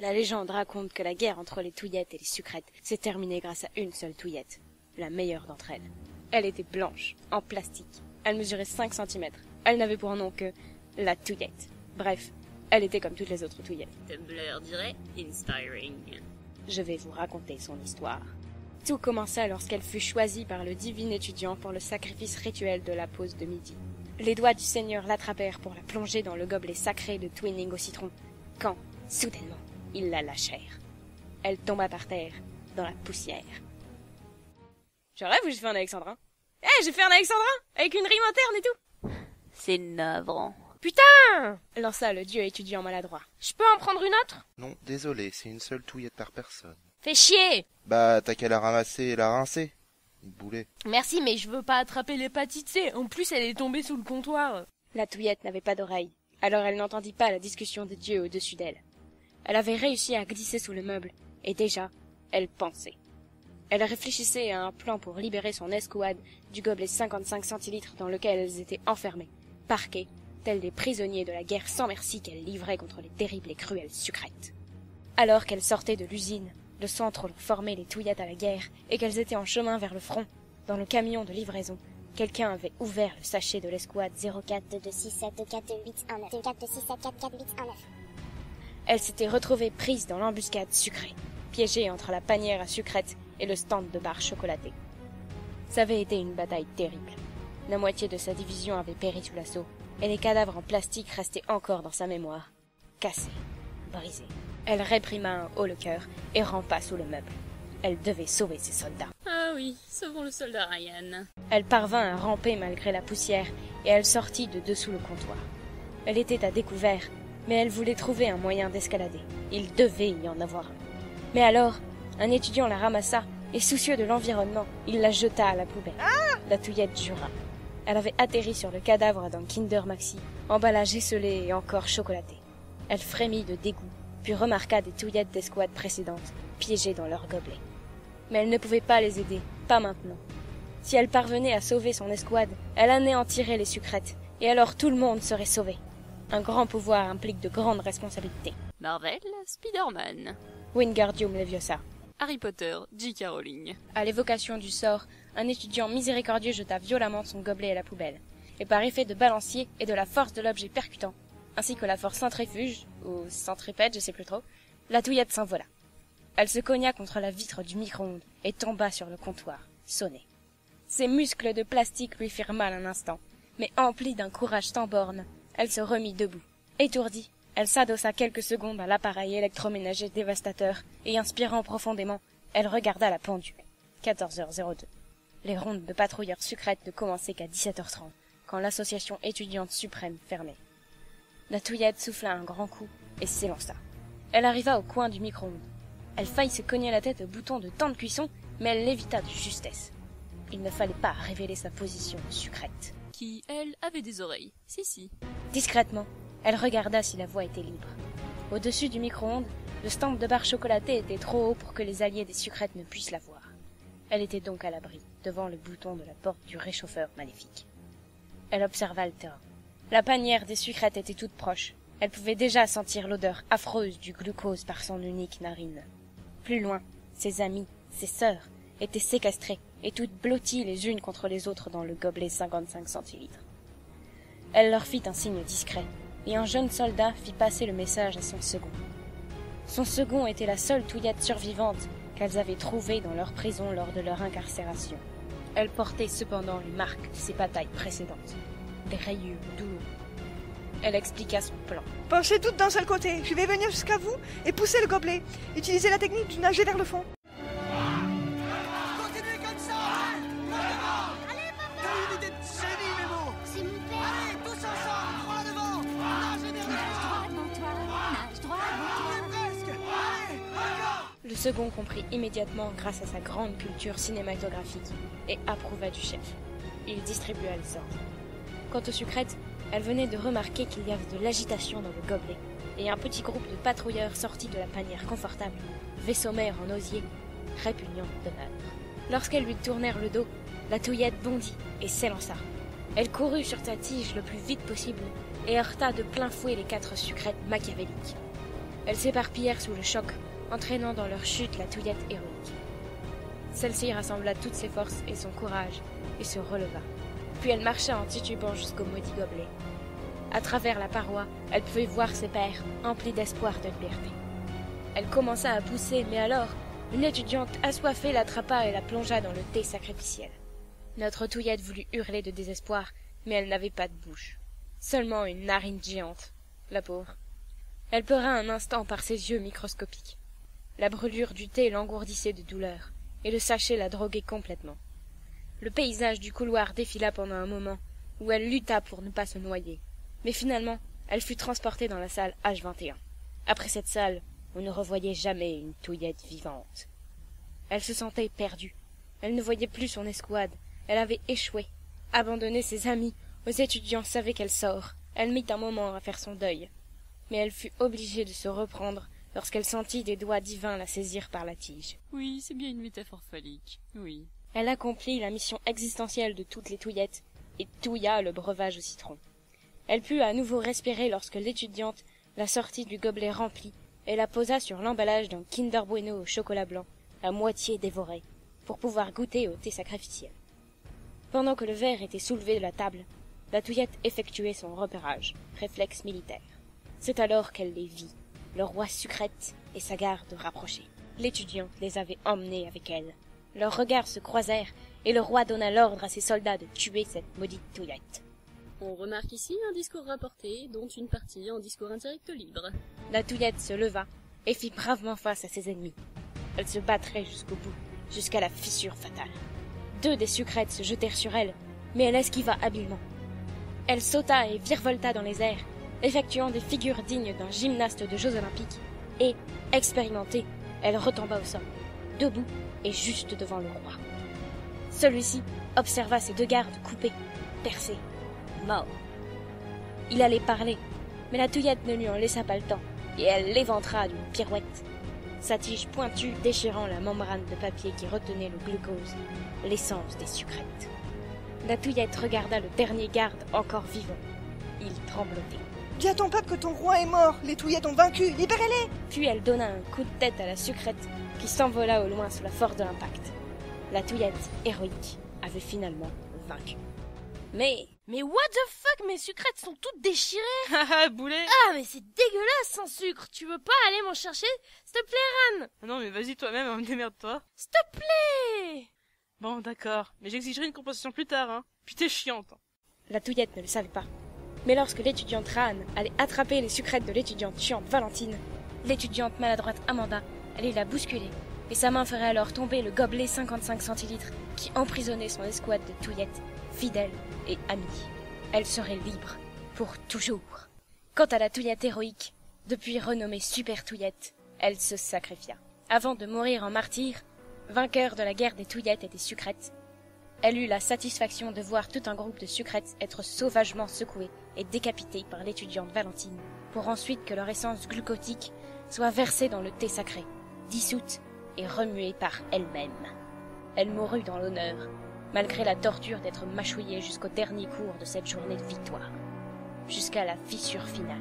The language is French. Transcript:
La légende raconte que la guerre entre les Touillettes et les Sucrètes s'est terminée grâce à une seule Touillette, la meilleure d'entre elles. Elle était blanche, en plastique. Elle mesurait 5 centimètres. Elle n'avait pour nom que la Touillette. Bref, elle était comme toutes les autres Touillettes. Tumblr dirait inspiring. Je vais vous raconter son histoire. Tout commença lorsqu'elle fut choisie par le divin étudiant pour le sacrifice rituel de la pause de midi. Les doigts du Seigneur l'attrapèrent pour la plonger dans le gobelet sacré de Twinning au citron, quand, soudainement, ils la lâchèrent. Elle tomba par terre, dans la poussière. Je rêve ou j'ai fait un alexandrin? J'ai fait un alexandrin! Avec une rime interne et tout! C'est navrant. Putain! Lança le dieu étudiant maladroit. Je peux en prendre une autre? Non, désolé, c'est une seule touillette par personne. Fais chier! Bah, t'as qu'à la ramasser et la rincer. Boulet. Merci, mais je veux pas attraper l'hépatite C. En plus, elle est tombée sous le comptoir. La Touillette n'avait pas d'oreille, alors elle n'entendit pas la discussion des dieux au-dessus d'elle. Elle avait réussi à glisser sous le meuble, et déjà, elle pensait. Elle réfléchissait à un plan pour libérer son escouade du gobelet 55 centilitres dans lequel elles étaient enfermées, parquées, tels des prisonniers de la guerre sans merci qu'elle livrait contre les terribles et cruelles Sucrètes. Alors qu'elles sortaient de l'usine, le centre où l'on formait les Touillettes à la guerre, et qu'elles étaient en chemin vers le front, dans le camion de livraison, quelqu'un avait ouvert le sachet de l'escouade 042267242819. Elle s'était retrouvée prise dans l'embuscade sucrée, piégée entre la panière à sucrètes et le stand de barres chocolatées. Ça avait été une bataille terrible. La moitié de sa division avait péri sous l'assaut, et les cadavres en plastique restaient encore dans sa mémoire, cassés, brisés. Elle réprima un haut le cœur et rampa sous le meuble. Elle devait sauver ses soldats. Ah oui, sauvons le soldat Ryan. Elle parvint à ramper malgré la poussière, et elle sortit de dessous le comptoir. Elle était à découvert, mais elle voulait trouver un moyen d'escalader. Il devait y en avoir un. Mais alors, un étudiant la ramassa, et soucieux de l'environnement, il la jeta à la poubelle. La Touillette jura. Elle avait atterri sur le cadavre d'un Kinder Maxi, emballage esselé et encore chocolaté. Elle frémit de dégoût, puis remarqua des Touillettes d'escouade précédentes, piégées dans leur gobelet. Mais elle ne pouvait pas les aider, pas maintenant. Si elle parvenait à sauver son escouade, elle anéantirait les Sucrètes, et alors tout le monde serait sauvé. Un grand pouvoir implique de grandes responsabilités. Marvel, Spider-Man. Wingardium Leviosa. Harry Potter, J.K. Rowling. À l'évocation du sort, un étudiant miséricordieux jeta violemment son gobelet à la poubelle. Et par effet de balancier et de la force de l'objet percutant, ainsi que la force centrifuge, ou centripète, je sais plus trop, la Touillette s'envola. Elle se cogna contre la vitre du micro-ondes et tomba sur le comptoir, sonnée. Ses muscles de plastique lui firent mal un instant, mais emplie d'un courage sans borne, elle se remit debout. Étourdie, elle s'adossa quelques secondes à l'appareil électroménager dévastateur et inspirant profondément, elle regarda la pendule. 14h02. Les rondes de patrouilleurs Sucrètes ne commençaient qu'à 17h30, quand l'association étudiante suprême fermait. La Touillette souffla un grand coup et s'élança. Elle arriva au coin du micro-ondes. Elle faillit se cogner la tête au bouton de temps de cuisson, mais elle l'évita de justesse. Il ne fallait pas révéler sa position Sucrète. Qui, elle, avait des oreilles. Si. Discrètement, elle regarda si la voie était libre. Au-dessus du micro-ondes, le stand de barres chocolatées était trop haut pour que les alliés des Sucrètes ne puissent la voir. Elle était donc à l'abri, devant le bouton de la porte du réchauffeur maléfique. Elle observa le terrain. La panière des Sucrètes était toute proche. Elle pouvait déjà sentir l'odeur affreuse du glucose par son unique narine. Plus loin, ses amies, ses sœurs, étaient séquestrées et toutes blotties les unes contre les autres dans le gobelet 55 centilitres. Elle leur fit un signe discret, et un jeune soldat fit passer le message à son second. Son second était la seule Touillette survivante qu'elles avaient trouvée dans leur prison lors de leur incarcération. Elle portait cependant les marques de ses batailles précédentes, des rayures douloureuses. Elle expliqua son plan. Penchez toutes d'un seul côté, je vais venir jusqu'à vous et pousser le gobelet. Utilisez la technique du nager vers le fond. Continuez comme ça. Allez, papa. T'as une idée de génie, Mémo. C'est mon père. Allez, tous ensemble, droit devant. Nagez vers le fond. Droit devant toi, nage droit devant toi. Presque. Allez, encore. Le second comprit immédiatement grâce à sa grande culture cinématographique et approuva du chef. Il distribua les ordres. Quant aux Sucrètes, elle venait de remarquer qu'il y avait de l'agitation dans le gobelet, et un petit groupe de patrouilleurs sortis de la panière confortable, vaisseau mère en osier, répugnant de meurtre. Lorsqu'elles lui tournèrent le dos, la Touillette bondit et s'élança. Elle courut sur sa tige le plus vite possible et heurta de plein fouet les 4 Sucrètes machiavéliques. Elles s'éparpillèrent sous le choc, entraînant dans leur chute la Touillette héroïque. Celle-ci rassembla toutes ses forces et son courage, et se releva. Puis elle marcha en titubant jusqu'au maudit gobelet. À travers la paroi, elle pouvait voir ses pairs, emplis d'espoir de liberté. Elle commença à pousser, mais alors, une étudiante assoiffée l'attrapa et la plongea dans le thé sacrificiel. Notre Touillette voulut hurler de désespoir, mais elle n'avait pas de bouche. Seulement une narine géante, la pauvre. Elle pleura un instant par ses yeux microscopiques. La brûlure du thé l'engourdissait de douleur, et le sachet la droguait complètement. Le paysage du couloir défila pendant un moment, où elle lutta pour ne pas se noyer. Mais finalement, elle fut transportée dans la salle H21. Après cette salle, on ne revoyait jamais une Touillette vivante. Elle se sentait perdue. Elle ne voyait plus son escouade. Elle avait échoué. Abandonnée ses amis, aux étudiants savaient qu'elle sort. Elle mit un moment à faire son deuil. Mais elle fut obligée de se reprendre lorsqu'elle sentit des doigts divins la saisir par la tige. Oui, c'est bien une métaphore phallique. Oui. Elle accomplit la mission existentielle de toutes les Touillettes et touilla le breuvage au citron. Elle put à nouveau respirer lorsque l'étudiante la sortit du gobelet rempli et la posa sur l'emballage d'un Kinder Bueno au chocolat blanc, à moitié dévoré, pour pouvoir goûter au thé sacrificiel. Pendant que le verre était soulevé de la table, la Touillette effectuait son repérage, réflexe militaire. C'est alors qu'elle les vit, le roi Sucrète et sa garde rapprochés. L'étudiante les avait emmenés avec elle. Leurs regards se croisèrent, et le roi donna l'ordre à ses soldats de tuer cette maudite Touillette. On remarque ici un discours rapporté, dont une partie en discours indirect libre. La Touillette se leva et fit bravement face à ses ennemis. Elle se battrait jusqu'au bout, jusqu'à la fissure fatale. 2 des Sucrètes se jetèrent sur elle, mais elle esquiva habilement. Elle sauta et virevolta dans les airs, effectuant des figures dignes d'un gymnaste de Jeux Olympiques, et, expérimentée, elle retomba au sol, debout et juste devant le roi. Celui-ci observa ses 2 gardes coupés, percés, morts. Il allait parler, mais la Touillette ne lui en laissa pas le temps, et elle l'éventra d'une pirouette, sa tige pointue déchirant la membrane de papier qui retenait le glucose, l'essence des Sucrètes. La Touillette regarda le dernier garde encore vivant. Il tremblotait. Dis à ton peuple que ton roi est mort, les Touillettes ont vaincu, libérez-les! Puis elle donna un coup de tête à la Sucrète qui s'envola au loin sous la force de l'impact. La Touillette, héroïque, avait finalement vaincu. Mais what the fuck, mes sucrètes sont toutes déchirées. Haha, boulet. Ah, mais c'est dégueulasse sans sucre. Tu veux pas aller m'en chercher, s'il te plaît, Ran? Ah non, mais vas-y toi-même, démerde-toi. S'il te plaît. Bon, d'accord, mais j'exigerai une compensation plus tard, hein. Puis t'es chiante. La Touillette ne le savait pas. Mais lorsque l'étudiante Ran allait attraper les Sucrètes de l'étudiante chiante Valentine, l'étudiante maladroite Amanda allait la bousculer, et sa main ferait alors tomber le gobelet 55 centilitres qui emprisonnait son escouade de Touillettes, fidèles et amies. Elle serait libre, pour toujours. Quant à la Touillette héroïque, depuis renommée Super Touillette, elle se sacrifia. Avant de mourir en martyr, vainqueur de la guerre des Touillettes et des Sucrètes, elle eut la satisfaction de voir tout un groupe de Sucrètes être sauvagement secoués et décapités par l'étudiante Valentine, pour ensuite que leur essence glucotique soit versée dans le thé sacré, dissoute et remuée par elle-même. Elle mourut dans l'honneur, malgré la torture d'être mâchouillée jusqu'au dernier cours de cette journée de victoire, jusqu'à la fissure finale.